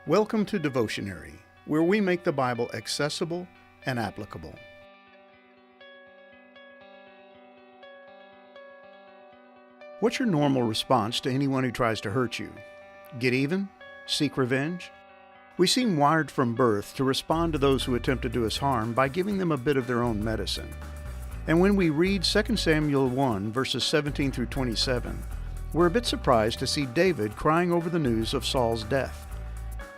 Welcome to Devotionary, where we make the Bible accessible and applicable. What's your normal response to anyone who tries to hurt you? Get even? Seek revenge? We seem wired from birth to respond to those who attempt to do us harm by giving them a bit of their own medicine. And when we read 2 Samuel 1, verses 17 through 27, we're a bit surprised to see David crying over the news of Saul's death.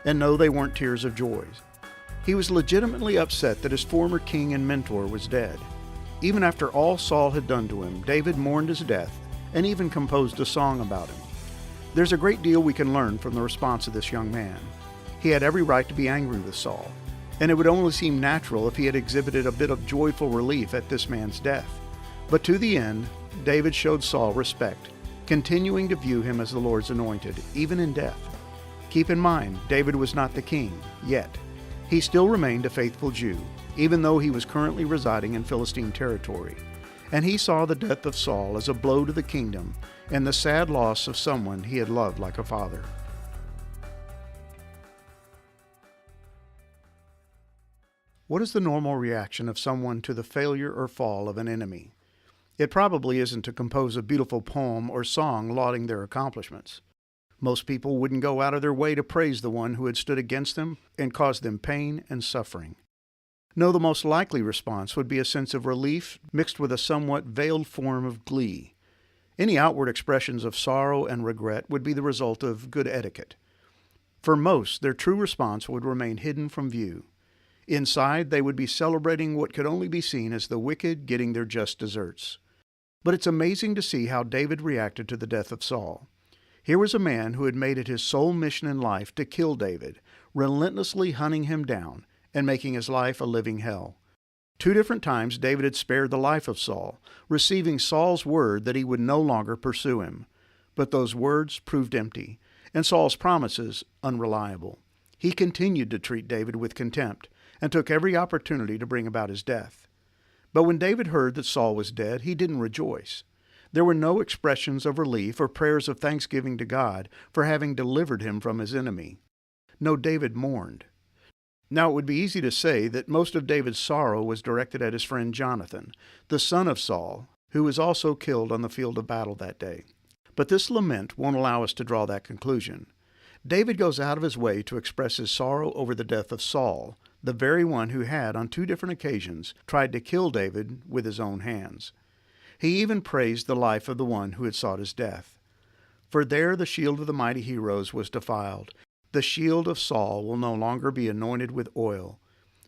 And no, they weren't tears of joy. He was legitimately upset that his former king and mentor was dead. Even after all Saul had done to him, David mourned his death and even composed a song about him. There's a great deal we can learn from the response of this young man. He had every right to be angry with Saul, and it would only seem natural if he had exhibited a bit of joyful relief at this man's death. But to the end, David showed Saul respect, continuing to view him as the Lord's anointed, even in death. Keep in mind, David was not the king, yet. He still remained a faithful Jew, even though he was currently residing in Philistine territory. And he saw the death of Saul as a blow to the kingdom and the sad loss of someone he had loved like a father. What is the normal reaction of someone to the failure or fall of an enemy? It probably isn't to compose a beautiful poem or song lauding their accomplishments. Most people wouldn't go out of their way to praise the one who had stood against them and caused them pain and suffering. No, the most likely response would be a sense of relief mixed with a somewhat veiled form of glee. Any outward expressions of sorrow and regret would be the result of good etiquette. For most, their true response would remain hidden from view. Inside, they would be celebrating what could only be seen as the wicked getting their just deserts. But it's amazing to see how David reacted to the death of Saul. Here was a man who had made it his sole mission in life to kill David, relentlessly hunting him down and making his life a living hell. 2 different times David had spared the life of Saul, receiving Saul's word that he would no longer pursue him. But those words proved empty, and Saul's promises unreliable. He continued to treat David with contempt and took every opportunity to bring about his death. But when David heard that Saul was dead, he didn't rejoice. There were no expressions of relief or prayers of thanksgiving to God for having delivered him from his enemy. No, David mourned. Now, it would be easy to say that most of David's sorrow was directed at his friend Jonathan, the son of Saul, who was also killed on the field of battle that day. But this lament won't allow us to draw that conclusion. David goes out of his way to express his sorrow over the death of Saul, the very one who had, on 2 different occasions, tried to kill David with his own hands. He even praised the life of the one who had sought his death. For there the shield of the mighty heroes was defiled. The shield of Saul will no longer be anointed with oil.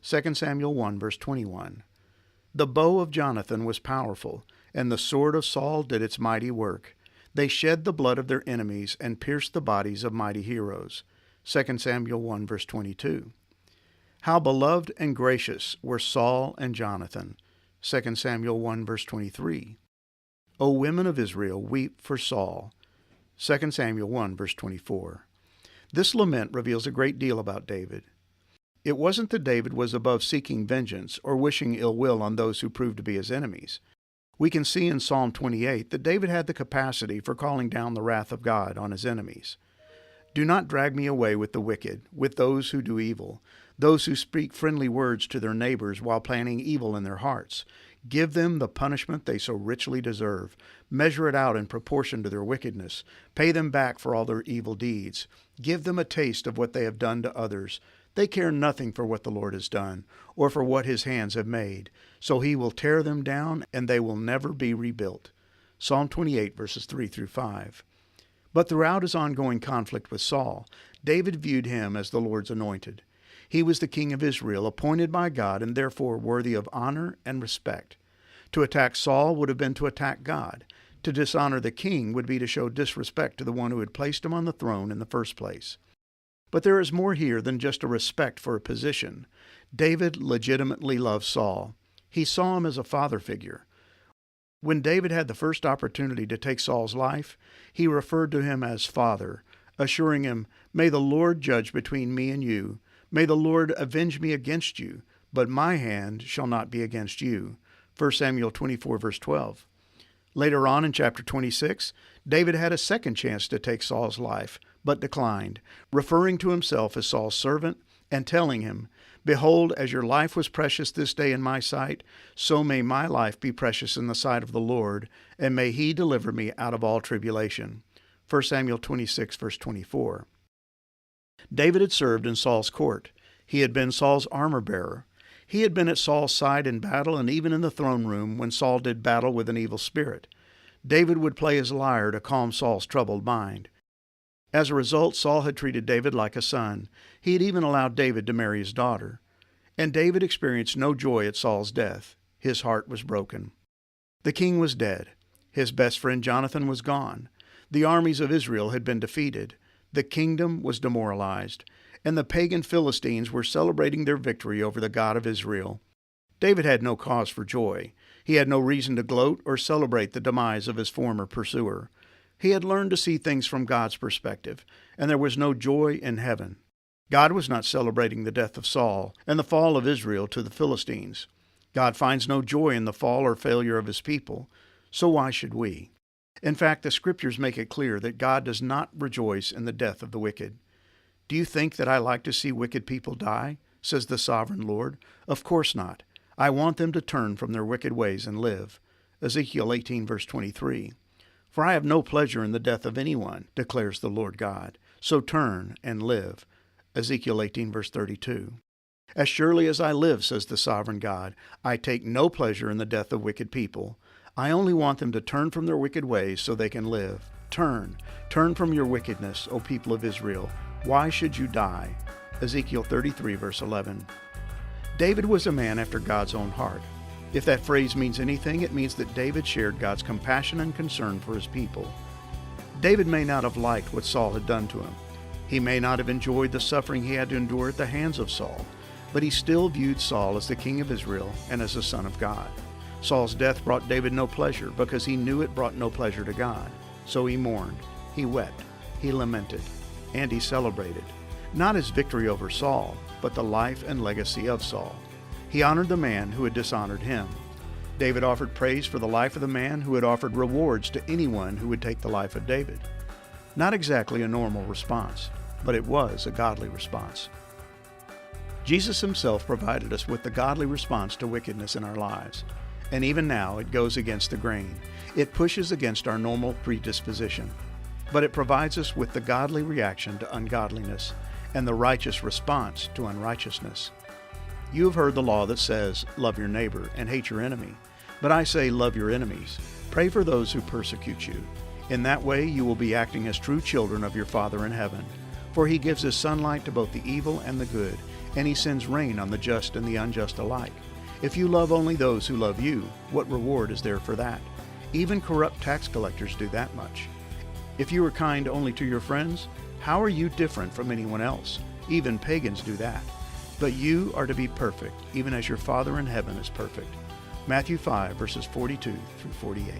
2 Samuel 1, verse 21. The bow of Jonathan was powerful, and the sword of Saul did its mighty work. They shed the blood of their enemies and pierced the bodies of mighty heroes. 2 Samuel 1, verse 22. How beloved and gracious were Saul and Jonathan. 2 Samuel 1, verse 23. O women of Israel, weep for Saul. 2 Samuel 1, verse 24. This lament reveals a great deal about David. It wasn't that David was above seeking vengeance or wishing ill will on those who proved to be his enemies. We can see in Psalm 28 that David had the capacity for calling down the wrath of God on his enemies. Do not drag me away with the wicked, with those who do evil, those who speak friendly words to their neighbors while planning evil in their hearts. Give them the punishment they so richly deserve. Measure it out in proportion to their wickedness. Pay them back for all their evil deeds. Give them a taste of what they have done to others. They care nothing for what the Lord has done, or for what his hands have made. So he will tear them down, and they will never be rebuilt. Psalm 28, verses 3 through 5. But throughout his ongoing conflict with Saul, David viewed him as the Lord's anointed. He was the king of Israel, appointed by God and therefore worthy of honor and respect. To attack Saul would have been to attack God. To dishonor the king would be to show disrespect to the one who had placed him on the throne in the first place. But there is more here than just a respect for a position. David legitimately loved Saul. He saw him as a father figure. When David had the first opportunity to take Saul's life, he referred to him as Father, assuring him, "May the Lord judge between me and you. May the Lord avenge me against you, but my hand shall not be against you." 1 Samuel 24, verse 12. Later on in chapter 26, David had a second chance to take Saul's life, but declined, referring to himself as Saul's servant and telling him, "Behold, as your life was precious this day in my sight, so may my life be precious in the sight of the Lord, and may he deliver me out of all tribulation." 1 Samuel 26, verse 24. David had served in Saul's court. He had been Saul's armor-bearer. He had been at Saul's side in battle and even in the throne room when Saul did battle with an evil spirit. David would play his lyre to calm Saul's troubled mind. As a result, Saul had treated David like a son. He had even allowed David to marry his daughter. And David experienced no joy at Saul's death. His heart was broken. The king was dead. His best friend Jonathan was gone. The armies of Israel had been defeated. The kingdom was demoralized, and the pagan Philistines were celebrating their victory over the God of Israel. David had no cause for joy. He had no reason to gloat or celebrate the demise of his former pursuer. He had learned to see things from God's perspective, and there was no joy in heaven. God was not celebrating the death of Saul and the fall of Israel to the Philistines. God finds no joy in the fall or failure of his people, so why should we? In fact, the Scriptures make it clear that God does not rejoice in the death of the wicked. "Do you think that I like to see wicked people die?" says the sovereign Lord. "Of course not. I want them to turn from their wicked ways and live." Ezekiel 18, verse 23. "For I have no pleasure in the death of anyone, declares the Lord God. So turn and live." Ezekiel 18, verse 32. "As surely as I live, says the sovereign God, I take no pleasure in the death of wicked people. I only want them to turn from their wicked ways so they can live. Turn from your wickedness, O people of Israel. Why should you die?" Ezekiel 33, verse 11. David was a man after God's own heart. If that phrase means anything, it means that David shared God's compassion and concern for his people. David may not have liked what Saul had done to him. He may not have enjoyed the suffering he had to endure at the hands of Saul, but he still viewed Saul as the king of Israel and as a son of God. Saul's death brought David no pleasure because he knew it brought no pleasure to God. So he mourned, he wept, he lamented, and he celebrated, not his victory over Saul, but the life and legacy of Saul. He honored the man who had dishonored him. David offered praise for the life of the man who had offered rewards to anyone who would take the life of David. Not exactly a normal response, but it was a godly response. Jesus himself provided us with the godly response to wickedness in our lives. And even now, it goes against the grain. It pushes against our normal predisposition. But it provides us with the godly reaction to ungodliness and the righteous response to unrighteousness. You have heard the law that says, "Love your neighbor and hate your enemy." But I say, love your enemies. Pray for those who persecute you. In that way, you will be acting as true children of your Father in heaven. For he gives his sunlight to both the evil and the good, and he sends rain on the just and the unjust alike. If you love only those who love you, what reward is there for that? Even corrupt tax collectors do that much. If you are kind only to your friends, how are you different from anyone else? Even pagans do that. But you are to be perfect, even as your Father in heaven is perfect. Matthew 5, verses 42 through 48.